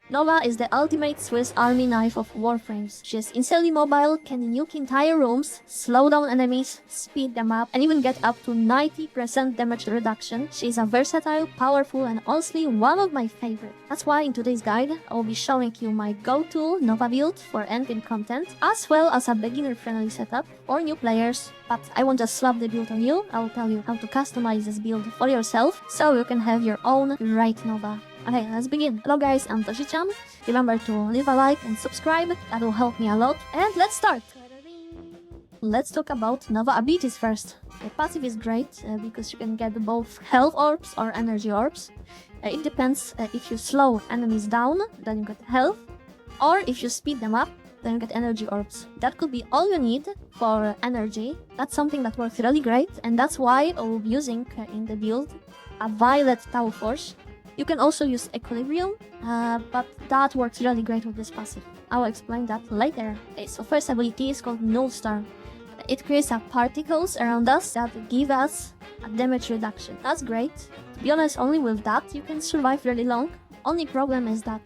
Nova is the ultimate Swiss army knife of Warframes. She is insanely mobile, can nuke entire rooms, slow down enemies, speed them up, and even get up to 90% damage reduction. She is a versatile, powerful, and honestly one of my favorite. That's why in today's guide, I will be showing you my go-to Nova build for endgame content, as well as a beginner-friendly setup for new players. But I won't just slap the build on you, I will tell you how to customize this build for yourself, so you can have your own right Nova. Okay, let's begin. Hello guys, I'm tosi-chan. Remember to leave a like and subscribe, that will help me a lot. And let's start! Let's talk about Nova abilities first. The passive is great because you can get both health orbs or energy orbs. It depends if you slow enemies down, then you get health, or if you speed them up, then you get energy orbs. That could be all you need for energy. That's something that works really great, and that's why I'll be using in the build a Violet Tau Force. You can also use Equilibrium, but that works really great with this passive. I will explain that later. Okay, so first ability is called Null Star. It creates particles around us that give us a damage reduction. That's great. To be honest, only with that you can survive really long. Only problem is that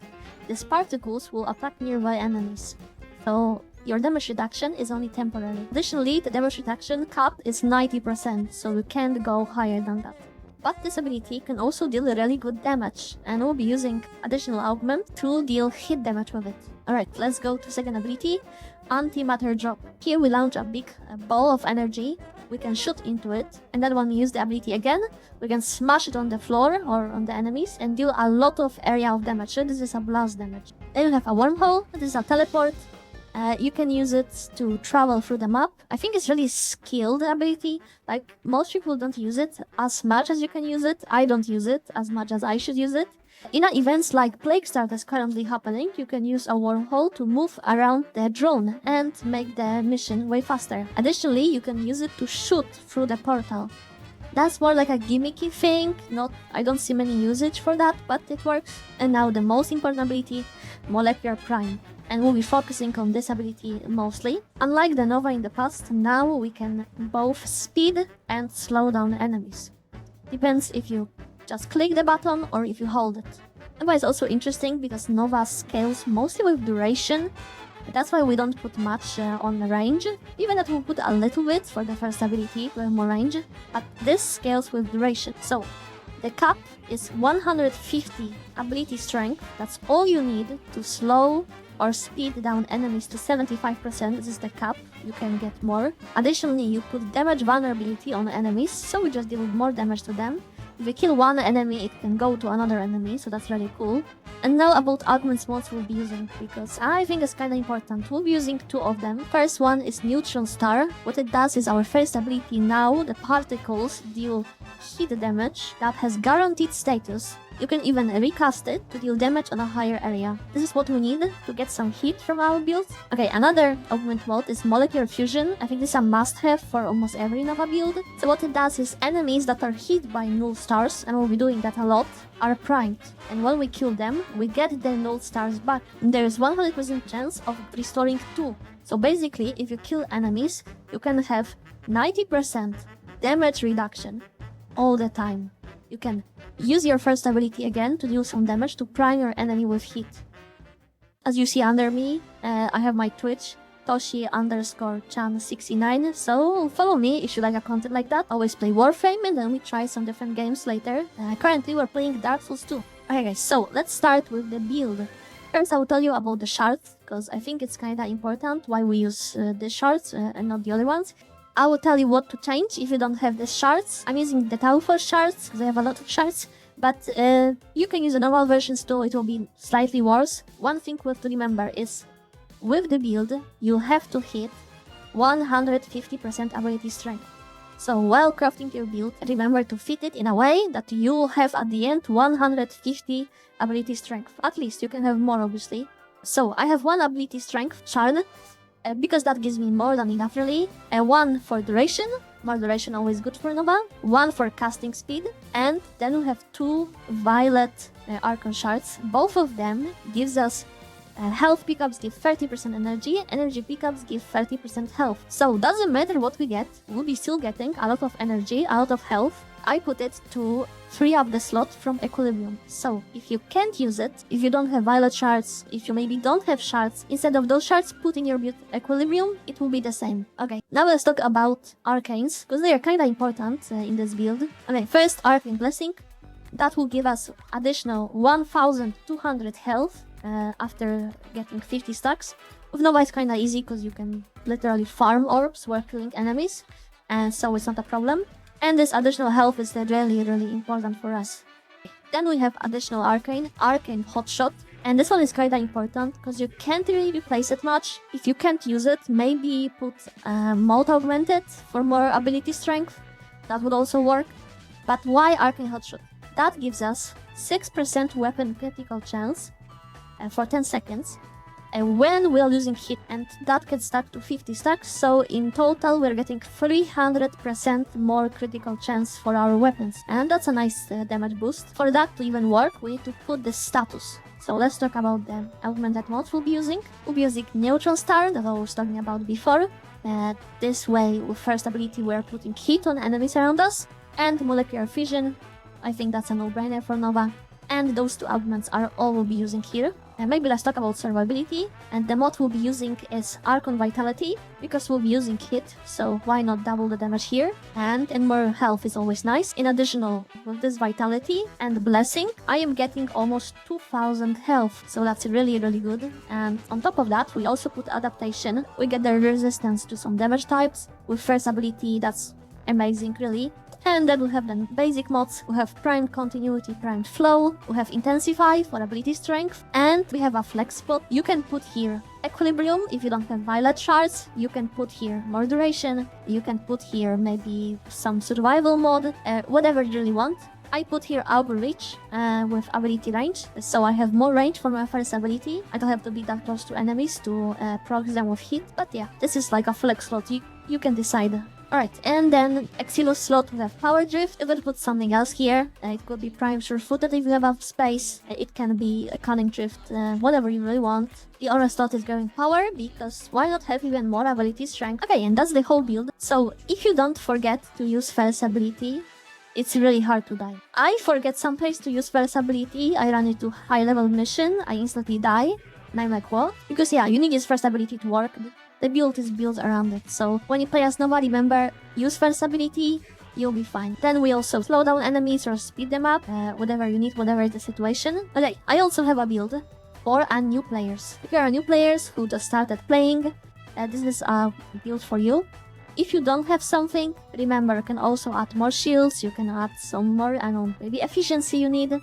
these particles will attack nearby enemies. So your damage reduction is only temporary. Additionally, the damage reduction cap is 90%, so you can't go higher than that. But this ability can also deal really good damage, and we'll be using additional augment to deal hit damage with it. Alright, let's go to second ability, Antimatter Drop. Here we launch a big ball of energy, we can shoot into it, and then when we use the ability again, we can smash it on the floor or on the enemies and deal a lot of area of damage. So this is a blast damage. Then you have a Wormhole, this is a teleport. You can use it to travel through the map. I think it's really skilled ability. Like, most people don't use it as much as you can use it. I don't use it as much as I should use it. In events like Plague Start that's currently happening, you can use a Wormhole to move around the drone and make the mission way faster. Additionally, you can use it to shoot through the portal. That's more like a gimmicky thing, I don't see many usage for that, but it works. And now the most important ability, Molecular Prime. And we'll be focusing on this ability mostly. Unlike the Nova in the past, now we can both speed and slow down enemies. Depends if you just click the button or if you hold it. Nova is also interesting because Nova scales mostly with duration. That's why we don't put much on the range. Even that we'll put a little bit for the first ability to have more range. But this scales with duration. So the cap is 150 ability strength. That's all you need to slow or speed down enemies to 75%, this is the cap, you can get more. Additionally, you put damage vulnerability on enemies, so we just deal more damage to them. If you kill one enemy, it can go to another enemy, so that's really cool. And now about Augment Mods we'll be using, because I think it's kinda important. We'll be using two of them. First one is Neutron Star. What it does is our first ability now, the particles deal hit damage that has guaranteed status. You can even recast it to deal damage on a higher area. This is what we need to get some heat from our build. Okay, another augment mode is Molecular Fusion. I think this is a must-have for almost every Nova build. So what it does is enemies that are hit by null stars, and we'll be doing that a lot, are primed. And when we kill them, we get the null stars back. There is 100% chance of restoring 2. So basically, if you kill enemies, you can have 90% damage reduction all the time. You can use your first ability again to deal some damage to prime your enemy with heat. As you see under me, I have my Twitch, tosi_chan69, so follow me if you like a content like that. Always play Warframe and then we try some different games later. Currently we're playing Dark Souls 2. Okay guys, so let's start with the build. First I will tell you about the shards, because I think it's kinda important why we use the shards and not the other ones. I will tell you what to change if you don't have the shards. I'm using the Tau Force shards, because I have a lot of shards. But you can use the normal versions too, it will be slightly worse. One thing we have to remember is, with the build, you have to hit 150% ability strength. So while crafting your build, remember to fit it in a way that you will have at the end 150 ability strength. At least, you can have more obviously. So I have one ability strength shard, because that gives me more than enough really. One for duration, more duration always good for Nova. One for casting speed, and then we have two violet Archon Shards. Both of them gives us Health pickups give 30% energy, energy pickups give 30% health. So doesn't matter what we get, we'll be still getting a lot of energy, a lot of health. I put it to free up the slot from equilibrium. So if you can't use it, if you don't have violet shards, if you maybe don't have shards, instead of those shards put in your build equilibrium, it will be the same. Okay, now let's talk about arcanes, because they are kinda important in this build. Okay, first Arcane Blessing. That will give us additional 1200 health after getting 50 stacks. With Nova it's kinda easy because you can literally farm orbs while killing enemies, and so it's not a problem. And this additional health is really important for us. Then we have additional Arcane Hotshot. And this one is kinda important because you can't really replace it much. If you can't use it, maybe put Mode Augmented for more ability strength. That would also work. But why Arcane Hotshot? That gives us 6% weapon critical chance for 10 seconds. When we are using hit, and that gets stacked to 50 stacks, so in total we're getting 300% more critical chance for our weapons, and that's a nice damage boost. For that to even work, we need to put the status. So let's talk about the augmented mods we'll be using. We'll be using Neutron Star, that I was talking about before. This way, with first ability, we're putting heat on enemies around us, and Molecular Fission. I think that's a no-brainer for Nova. And those two augments are all we'll be using here. And maybe let's talk about survivability. And the mod we'll be using is Archon Vitality, because we'll be using hit, so why not double the damage here? And more health is always nice. In addition, with this Vitality and Blessing, I am getting almost 2000 health, so that's really good. And on top of that, we also put Adaptation. We get the resistance to some damage types. With first ability, that's amazing, really. And then we have the basic mods. We have Primed Continuity, Primed Flow. We have Intensify for ability strength. And we have a flex spot. You can put here Equilibrium if you don't have violet shards. You can put here more duration. You can put here maybe some survival mod. Whatever you really want. I put here Outreach with ability range, so I have more range for my first ability. I don't have to be that close to enemies to proc them with hit. But yeah, this is like a flex slot. You can decide. Alright, and then Exilus slot we have Power Drift. You could put something else here. It could be Prime Sure-Footed if you have enough space. It can be a Cunning Drift, whatever you really want. The Aura slot is going Power, because why not have even more ability strength? Okay, and that's the whole build. So if you don't forget to use first ability, it's really hard to die. I forget sometimes to use first ability. I run into high level mission, I instantly die. And I'm like, what? Because yeah, you need his first ability to work. The build is built around it, so when you play as Nova, remember, use first ability, you'll be fine. Then we also slow down enemies or speed them up, whatever you need, whatever is the situation. Okay, I also have a build for new players. If you are new players who just started playing, this is a build for you. If you don't have something, remember, you can also add more shields, you can add some more, I don't know, maybe efficiency you need,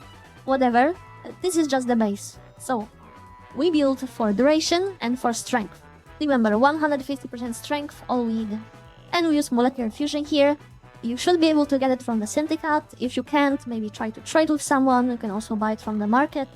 whatever. This is just the base. So, we build for duration and for strength. Remember, 150% strength, all we need. And we use Molecular Fusion here. You should be able to get it from the Syndicate. If you can't, maybe try to trade with someone. You can also buy it from the market.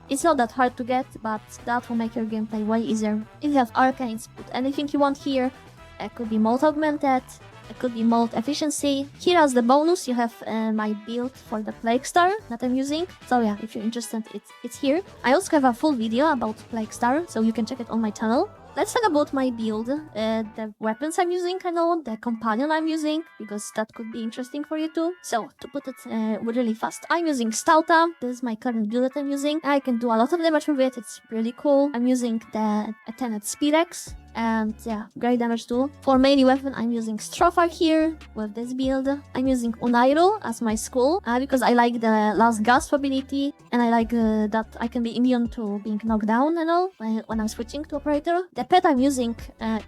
It's not that hard to get, but that will make your gameplay way easier. If you have Arcanes, put anything you want here. It could be Mode Augmented, it could be Mode Efficiency. Here as the bonus, you have my build for the Plague Star that I'm using. So yeah, if you're interested, it's here. I also have a full video about Plague Star, so you can check it on my channel. Let's talk about my build, the weapons I'm using, the companion I'm using, because that could be interesting for you too. So, to put it really fast, I'm using Stouta. This is my current build that I'm using. I can do a lot of damage with it, it's really cool. I'm using the Tenet Speedex, and yeah, great damage too. For melee weapon, I'm using Strophar here with this build. I'm using Unairo as my skull, because I like the Last Gasp ability, and I like that I can be immune to being knocked down and all when I'm switching to operator. The pet I'm using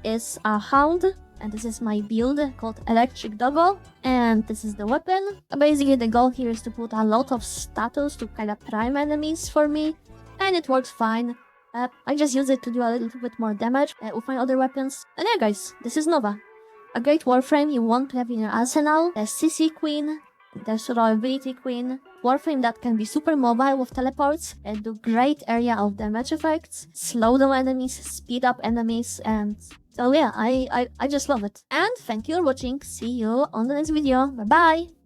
is a Hound, and this is my build called Electric Doggo, and this is the weapon. Basically, the goal here is to put a lot of status to kind of prime enemies for me, and it works fine. I just use it to do a little bit more damage with my other weapons. And yeah, guys, this is Nova. A great Warframe you want to have in your arsenal. The CC Queen, the Survivability Queen. Warframe that can be super mobile with teleports and do great area of damage effects, slow down enemies, speed up enemies, and so yeah, I just love it. And thank you for watching. See you on the next video. Bye bye!